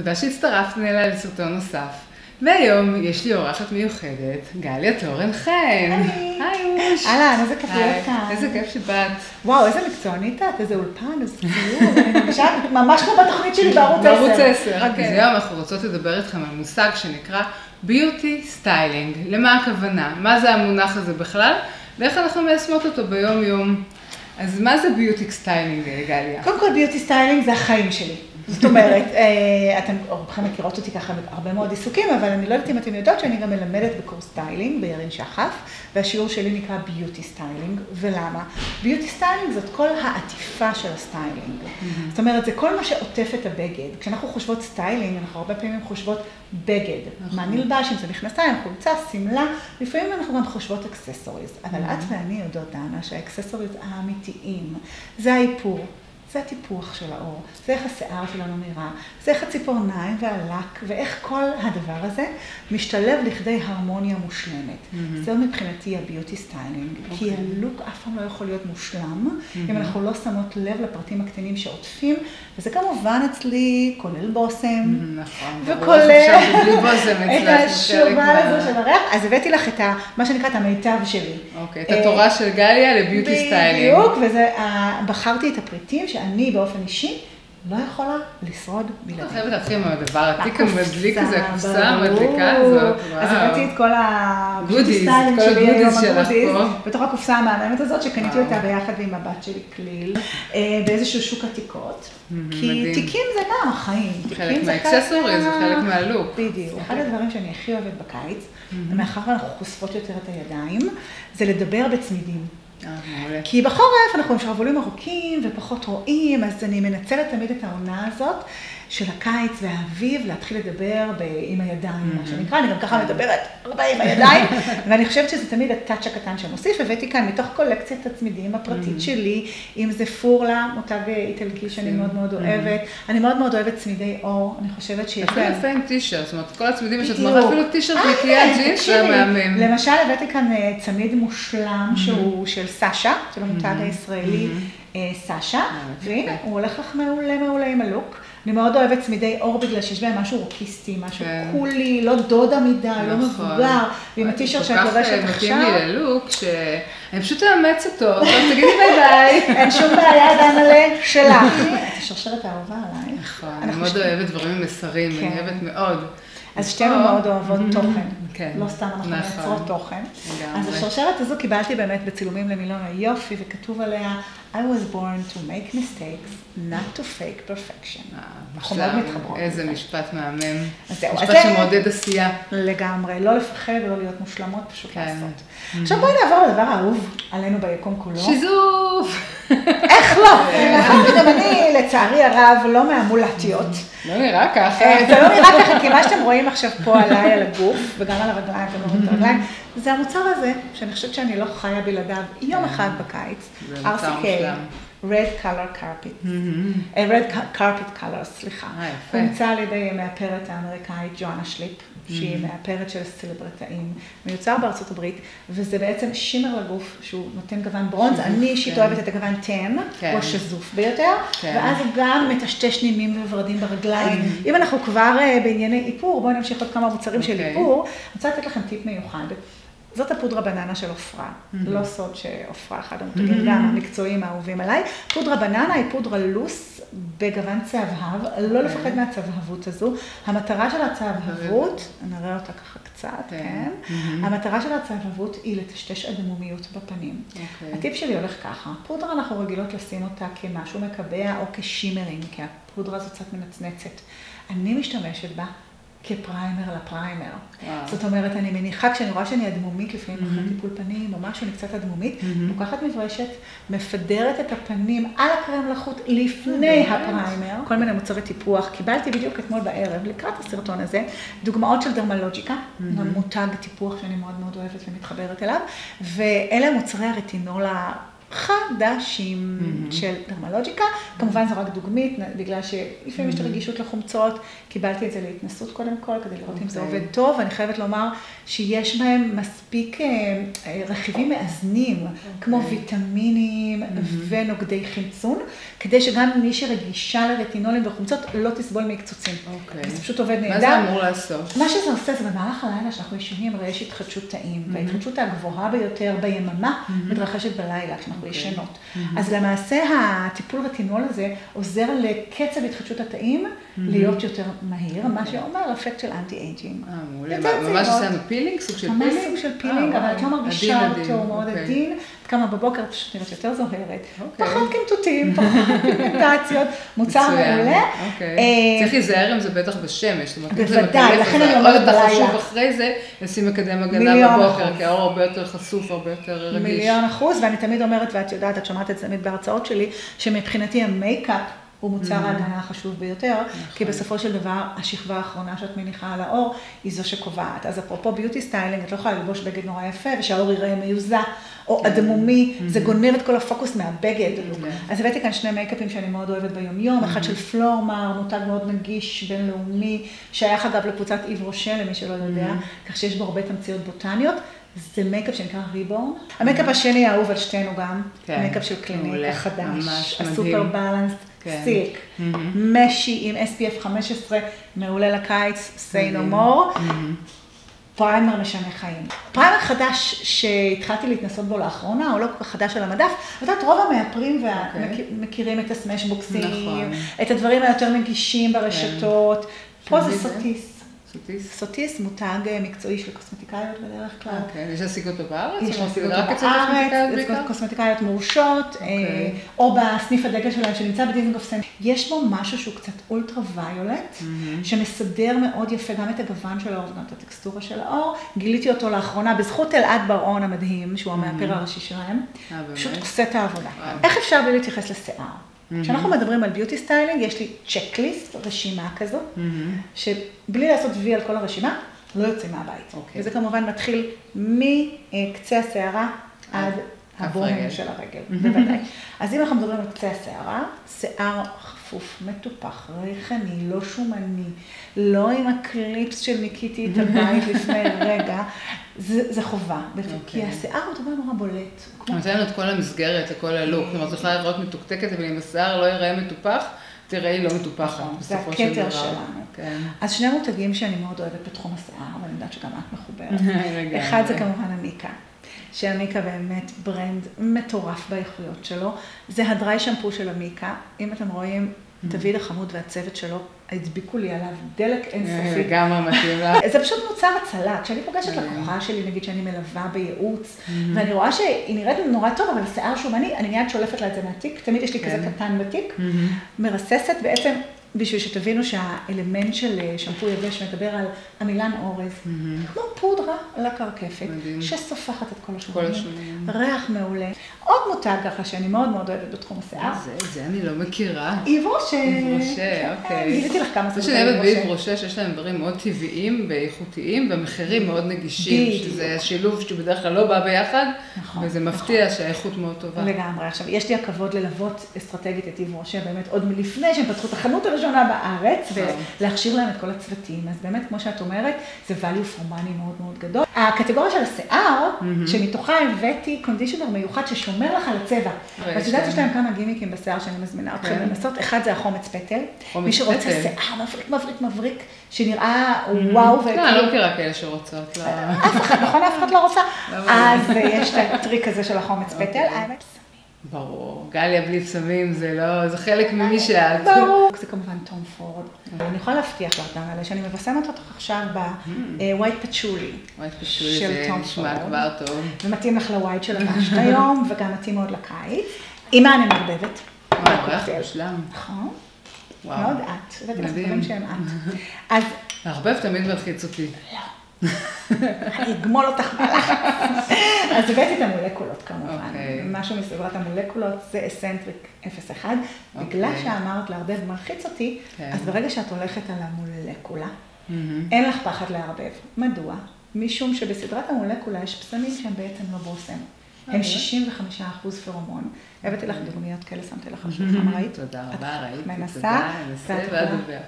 תודה שהצטרפתם אליי לסרטון נוסף. והיום יש לי אורחת מיוחדת, גליה תורן חן. היי אוש. אהלן, איזה כיף להיות כאן. איזה כיף שבאת. וואו, איזה מקצוענית את, איזה אולפן, איזה ציור. אני מרגישה ממש כמו בתוכנית שלי בערוץ 10. בערוץ 10. אז היום אנחנו רוצות לדבר איתכם על מושג שנקרא ביוטי סטיילינג. למה הכוונה? מה זה המונח הזה בכלל? ואיך אנחנו מיישמות אותו ביום יום. אז מה זה ביוטי סטיילינג, גליה? קודם כל ביוטי סטיילינג זה החיים שלי. זאת אומרת, אתם רובכם מכירות אותי ככה הרבה מאוד עיסוקים, אבל אני לא יודעת אם אתם יודעות שאני גם מלמדת בקורס סטיילינג בירין שחף, והשיעור שלי נקרא ביוטי סטיילינג. ולמה? ביוטי סטיילינג זאת כל העטיפה של הסטיילינג. זאת אומרת, זה כל מה שעוטף את הבגד. כשאנחנו חושבות סטיילינג, אנחנו הרבה פעמים חושבות בגד. מה נלבש, אם זה מכנסיים, חולצה, סמלה, לפעמים אנחנו גם חושבות אקססוריז. אבל את ואני יודעות, דנה, שהאקססוריז האמיתיים, זה האיפור. זה הטיפוח של האור, זה איך השיער שלנו נראה, זה איך הציפורניים והלק, ואיך כל הדבר הזה משתלב לכדי הרמוניה מושלמת. זהו מבחינתי הביוטי סטיילינג, כי הלוק אף פעם לא יכול להיות מושלם, אם אנחנו לא שמות לב לפרטים הקטנים שעוטפים, וזה כמובן אצלי כולל בושם, וכולל את השובל הזו של הריח. אז הבאתי לך את מה שנקרא את המיטב שלי. אוקיי, את התורה של גליה לביוטי סטיילינג. בדיוק, ובחרתי את הפריטים שאני באופן אישי לא יכולה לשרוד בלעדיהם. אני חייבת להתחיל מהדבר העתיק המדליק הזה, הקופסה המדליקה הזאת. אז הבאתי את כל הביוטי סטיילינג שלי, בתוך הקופסה המהממת הזאת, שקניתי אותה ביחד עם הבת שלי כליל, באיזשהו שוק עתיקות. כי תיקים זה גם החיים. חלק מהאקססורי, זה חלק מהלוק. בדיוק. אחד הדברים שאני הכי אוהבת בקיץ, מאחר ואנחנו חושפות יותר את הידיים, זה לדבר בצמידים. כי בחורף אנחנו עם שרוולים ארוכים ופחות רואים, אז אני מנצלת תמיד את העונה הזאת של הקיץ והאביב, להתחיל לדבר עם הידיים, מה שנקרא, אני גם ככה מדברת הרבה עם הידיים, ואני חושבת שזה תמיד הטאץ' הקטן שמוסיף, הבאתי כאן מתוך קולקציית הצמידים הפרטית שלי, אם זה פורלה, מותג איטלקי שאני מאוד מאוד אוהבת, אני מאוד מאוד אוהבת צמידי אור, אני חושבת שיש להם... אפילו עם טישרט, זאת אומרת, כל הצמידים שאת מראה אפילו טישרט נקייה ג'ינס והמאמן. למשל, הבאתי כאן צמיד מושלם שהוא של סאשה, של המותג הישראלי סאשה, והנה, הוא הולך לך מעולה מעולה עם הלוק. אני מאוד אוהבת צמידי אור בגלל שיש בהם משהו רוקיסטי, משהו קולי, לא דודה מדי, לא מבוגר, ועם הטישרט שאת לובשת עכשיו. כל כך מתאים לי ללוק שאני פשוט אאמץ אותו, אז תגידי ביי ביי. אין שום בעיה, דנה'לה, שלך. את השרשרת האהובה עליי. נכון, אני מאוד אוהבת דברים עם מסרים, אני אוהבת מאוד. אז שתינו מאוד אוהבות תוכן, לא סתם אנחנו מייצרות תוכן. אז השרשרת הזו קיבלתי באמת בצילומים למילון היופי, וכתוב עליה, I was born to make mistakes, not to fake perfection. אנחנו מאוד מתחברות. איזה משפט מהמם. משפט שמעודד עשייה. לגמרי, לא לפחד ולא להיות מושלמות, פשוט לעשות. עכשיו בואי נעבור לדבר האהוב עלינו ביקום כולו. שיזוף! איך לא? גם אני, לצערי הרב, לא מהמולטיות. לא נראה ככה. זה לא נראה ככה, כי מה שאתם רואים עכשיו פה עליי, על הגוף, וגם על הרגליים, אתם רואים את הרגליים, זה המוצר הזה, שאני חושבת שאני לא חיה בלעדיו יום אחד בקיץ. RCK, Red Color Carpet. Red Carpet Color, סליחה. הומצא על ידי מאפרת האמריקאית ג'ואנה שליפ, שהיא מאפרת של סלברטאים, מיוצר בארצות הברית, וזה בעצם שימר לגוף, שהוא נותן גוון ברונז. אני אישית אוהבת את הגוון 10, הוא השזוף ביותר, ואז הוא גם מטשטש נימים וורדים ברגליים. אם אנחנו כבר בענייני איפור, בואו נמשיך עוד כמה מוצרים של איפור. אני רוצה לתת לכם טיפ מיוחד. זאת הפודרה בננה של עופרה, לא סוד שעופרה אחד המותגים גם המקצועיים האהובים עליי. פודרה בננה היא פודרה לוס בגוון צהבהב, לא לפחד מהצהבהבות הזו. המטרה של הצהבהבות, נראה אותה ככה קצת, כן? המטרה של הצהבהבות היא לטשטש אדמומיות בפנים. הטיפ שלי הולך ככה, פודרה אנחנו רגילות לשים אותה כמשהו מקבע או כשימרים, כי הפודרה הזו קצת מנצנצת. אני משתמשת בה כפריימר לפריימר. זאת אומרת, אני מניחה, כשאני רואה שאני אדמומית, לפעמים אחרי טיפול פנים, או משהו, אני קצת אדמומית, לוקחת מברשת, מפדרת את הפנים על הקרם לחוט לפני הפריימר, כל מיני מוצרי טיפוח. קיבלתי בדיוק אתמול בערב, לקראת הסרטון הזה, דוגמאות של דרמלוג'יקה, מותג טיפוח שאני מאוד מאוד אוהבת ומתחברת אליו, ואלה מוצרי הרטינול חדשים של דרמלוג'יקה. כמובן זו רק דוגמית, בגלל שלפעמים יש רגישות לחומצות, קיבלתי את זה להתנסות קודם כל, כדי לראות אם זה עובד טוב, ואני חייבת לומר שיש בהם מספיק רכיבים מאזנים, כמו ויטמינים ונוגדי חמצון, כדי שגם מי שרגישה לרטינולים וחומצות לא תסבול מקצוצים. זה פשוט עובד נהדר. מה זה אמור לעשות? מה שזה עושה זה במהלך הלילה שאנחנו ישנים, הרי יש התחדשות תאים, וההתחדשות הגבוהה ביותר ביממה מתרחשת בלילה כשאנחנו ישנות. אז למעשה הטיפול רטינול הזה עוזר לקצב התחדשות התאים להיות יותר מהיר, מה שאומר אפקט של אנטי-אייג'ינג. ממש עושה לנו פילינג? סוג של פילינג? ממש סוג של פילינג, אבל את לא מרגישה אותו מאוד עדין. את קמה בבוקר, את פשוט נראית יותר זוהרת. פחות קמטוטים, פחות פיגמנטציות, מוצר מעולה. צריך להיזהר אם זה בטח בשמש. בוודאי, לכן אני אומרת בלילה. עוד חשוב אחרי זה, לשים מקדם הגנה בבוקר, כי האור הרבה יותר חשוף, הרבה יותר רגיש. 1,000,000%, ואני תמיד אומרת, ואת יודעת, את שומעת את זה תמיד בהרצאות שלי, שמבחינתי המייקאפ הוא מוצר ההגנה החשוב ביותר, כי בסופו של דבר, השכבה האחרונה שאת מניחה על האור, היא זו שקובעת. אז אפרופו ביוטי סטיילינג, את לא יכולה ללבוש בגד נורא יפה, ושהאור יראה מיוזע, או אדמומי, זה גונב את כל הפוקוס מהבגד. אז הבאתי כאן שני מייקאפים שאני מאוד אוהבת ביומיום, אחד של פלורמר, מותג מאוד נגיש, בינלאומי, שייך אגב לקבוצת איב רושה, למי שלא יודע, כך שיש בו הרבה תמציות בוטניות. זה מייקאפ שנקרא ריבורן. המייקאפ השני האהוב על שתינו גם, מייקאפ של קליניק החדש, הסופר בלנס, סילק, משי עם SPF 15, מעולה לקיץ, say no more, פריימר משנה חיים. פריימר חדש שהתחלתי להתנסות בו לאחרונה, הוא לא כל כך חדש על המדף, ואתה רוב המאפרים מכירים את הסמש-בוקסים, את הדברים היותר נגישים ברשתות, פה זה סוטיס. סוטיס, מותג מקצועי של קוסמטיקאיות בדרך כלל. יש להשיג אותו בארץ? יש להשיג אותו בארץ, קוסמטיקאיות מורשות, או בסניף הדגל שלהם שנמצא בדיזנגוף סנטר. יש בו משהו שהוא קצת אולטרה ויולט, שמסדר מאוד יפה גם את הגוון של האור וגם את הטקסטורה של האור. גיליתי אותו לאחרונה בזכות אלעד בר-און המדהים, שהוא המאפר הראשי שלהם. פשוט עושה את העבודה. איך אפשר בלי להתייחס לשיער? כשאנחנו מדברים על ביוטי סטיילינג, יש לי צ'קליסט, רשימה כזו, שבלי לעשות וי על כל הרשימה, לא יוצאים מהבית. וזה כמובן מתחיל מקצה השערה עד הבוהם של הרגל, בוודאי. אז אם אנחנו מדברים על קצה השערה, שיער חפוף, מטופח, ריחני, לא שומני, לא עם הקליפס של ניקיתי את הבית לפני רגע, זה חובה, כי השיער הוא דבר נורא בולט. נותן לנו את כל המסגרת, לכל הלוק, זאת אומרת, יכולה לראות מתוקתקת, אבל אם השיער לא יראה מטופח, תראה, היא לא מטופחת, בסופו של דבר. זה הכתר שלנו. אז שני מותגים שאני מאוד אוהבת בתחום השיער, ואני יודעת שגם את מחוברת. אחד זה כמובן המיקה. שהמיקה באמת ברנד מטורף באיכויות שלו. זה הדרי שמפו של המיקה. אם אתם רואים, דוד החמוד והצוות שלו, הדביקו לי עליו דלק אינסופי. גם מתאים לה. זה פשוט מוצר הצלה. כשאני פוגשת לקוחה שלי, נגיד שאני מלווה בייעוץ, ואני רואה שהיא נראית נורא טוב, אבל שיער שומני, אני מיד שולפת לה את זה מהתיק. תמיד יש לי כזה קטן בתיק. מרססת בעצם, בשביל שתבינו שהאלמנט של שמפו יבש מדבר על עמילן אורז, כמו פודרה לקרקפת, שסופחת את כל השומנים, ריח מעולה. עוד מותג ככה שאני מאוד מאוד אוהבת בתחום השיער. זה אני לא מכירה. איב רושה. איב רושה, אוקיי. גיליתי לך כמה זה שאני אוהבת באיב רושה, שיש להם דברים מאוד טבעיים ואיכותיים, ומחירים מאוד נגישים, שזה שילוב שבדרך כלל לא בא ביחד, וזה מפתיע שהאיכות מאוד טובה. לגמרי. עכשיו, יש לי הכבוד ללוות אסטרטגית את איב רושה, באמת עוד מלפני שהם פתחו את החנות הראשונה בארץ, ולהכשיר להם את כל הצוותים. אז באמת, כמו שאת אומרת, זה value for money מאוד מאוד גדול. הקטגוריה של השיער, שמתוכה הבאתי קונדישנר מיוחד ששומר לך על הצבע. ואת יודעת, יש להם כמה גימיקים בשיער שאני מזמינה אתכם לנסות. אחד זה החומץ פטל. מי שרוצה שיער מבריק, מבריק, מבריק, שנראה וואו. לא, אני לא מכירה כאלה שרוצות. אף אחד, נכון? אף אחד לא רוצה. אז יש את הטריק הזה של החומץ פטל. ברור, גליה בלי פסמים זה חלק ממי שאת. ברור. זה כמובן טום פורד. אני יכולה להבטיח לך, דנה, שאני מבשמת אותך עכשיו בווייט פצ'ולי. ווייט פצ'ולי זה נשמע כבר טוב. ומתאים לך לווייט של הבשת היום, וגם מתאים מאוד לקיץ. אימה אני מרבבת. ריח מושלם. נכון. מאוד את. הבאתי לך דברים שהם את. הרבה תמיד מלחיץ אותי. לא. אני אגמול אותך מהלחץ. אז הבאתי את המולקולות כמובן. משהו מסדרת המולקולות זה אסנטריק 0.1. בגלל שאמרת לערבב מלחיץ אותי, אז ברגע שאת הולכת על המולקולה, אין לך פחד לערבב. מדוע? משום שבסדרת המולקולה יש פסמים שהם בעצם לא בושם. הם 65% פרומון. הבאתי לך דוגמיות כאלה, שמתי לך שולחן, ראית? תודה רבה, ראיתי. מנסה, ננסה ואדווח.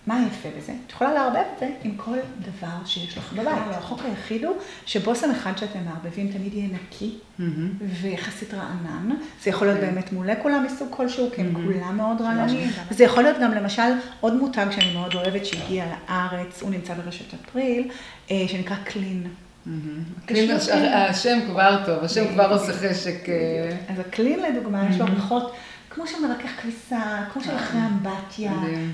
מה יפה בזה? את יכולה לערבב את זה עם כל דבר שיש לך בבית. החוק היחיד הוא שבושם אחד שאתם מערבבים תמיד יהיה נקי ויחסית רענן. זה יכול להיות באמת מולקולה מסוג כלשהו, כי הם כולם מאוד רעננים. זה יכול להיות גם למשל עוד מותג שאני מאוד אוהבת שהגיע לארץ, הוא נמצא ברשת אפריל, שנקרא קלין. השם כבר טוב, השם כבר עושה חשק. אז הקלין לדוגמה, יש לו ריחות כמו של מרכך כביסה, כמו של אחרי אמבטיה,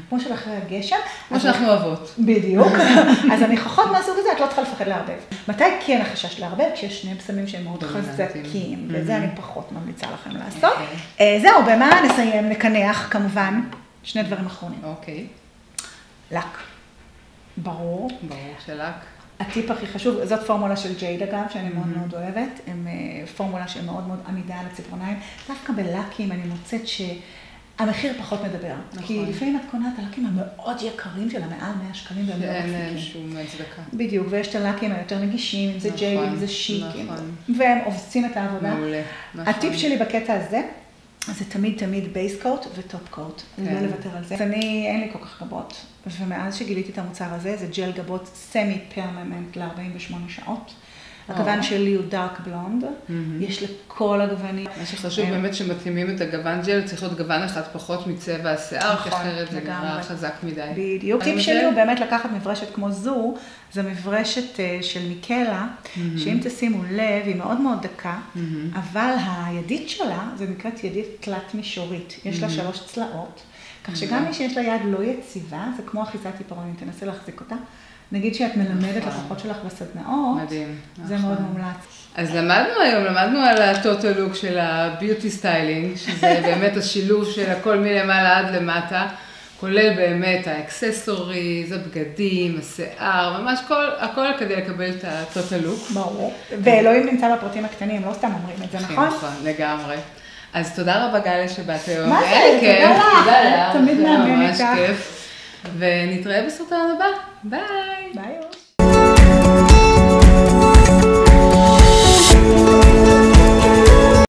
כמו של אחרי הגשם. כמו שאנחנו אוהבות. בדיוק. אז הניחוחות מהסוג הזה, את לא צריכה לפחד לערבב. מתי כן החשש לערבב? כשיש שני בשמים שהם מאוד חזקים, וזה אני פחות ממליצה לכם לעשות. זהו, במה נסיים? נקנח כמובן. שני דברים אחרונים. אוקיי. לק. ברור. ברור שלק. הטיפ הכי חשוב, זאת פורמולה של ג'ייד אגב, שאני מאוד מאוד אוהבת, הם פורמולה שמאוד מאוד עמידה על הציפורניים. דווקא בלקים אני מוצאת שהמחיר פחות מדבר. כי לפעמים את קונה את הלקים המאוד יקרים שלה, מעל 100 שקלים והם לא מפסיקים. שאין להם שום הצדקה. בדיוק, ויש את הלקים היותר נגישים, אם זה ג'ייד, אם זה שיק, והם עושים את העבודה. מעולה. הטיפ שלי בקטע הזה, זה תמיד בייס קוט וטופ קוט. אני לא לוותר על זה. אז אין לי כל כך גבות. ומאז שגיליתי את המוצר הזה, זה ג'ל גבות סמי פרמננט ל-48 שעות. הגוון שלי הוא דארק בלונד, יש לכל הגוונים. מה שחשוב באמת שמתאימים את הגוון ג'ל, צריך להיות גוון אחד פחות מצבע השיער, כי אחרת זה נראה חזק מדי. בדיוק. טיפ שלי הוא באמת לקחת מברשת כמו זו, זו מברשת של מיקלה, שאם תשימו לב, היא מאוד מאוד דקה, אבל הידית שלה, זה נקראת ידית תלת מישורית. יש לה 3 צלעות, כך שגם מי שיש לה יד לא יציבה, זה כמו אחיזת עיפרון, אם תנסה להחזיק אותה. נגיד שאת מלמדת לקוחות שלך בסדנאות, זה מאוד מומלץ. אז למדנו על הטוטל לוק של הביוטי סטיילינג, שזה באמת השילוב של הכל מלמעלה עד למטה, כולל באמת האקססוריז, הבגדים, השיער, ממש הכל כדי לקבל את הטוטל לוק. ברור. ואלוהים נמצא בפרטים הקטנים, לא סתם אומרים את זה, נכון? נכון, לגמרי. אז תודה רבה גלי שבאת היום. מה זה? תודה לך. תמיד מאמן איתך. ממש כיף. ונתראה בסרטון הבא. ביי. ביי.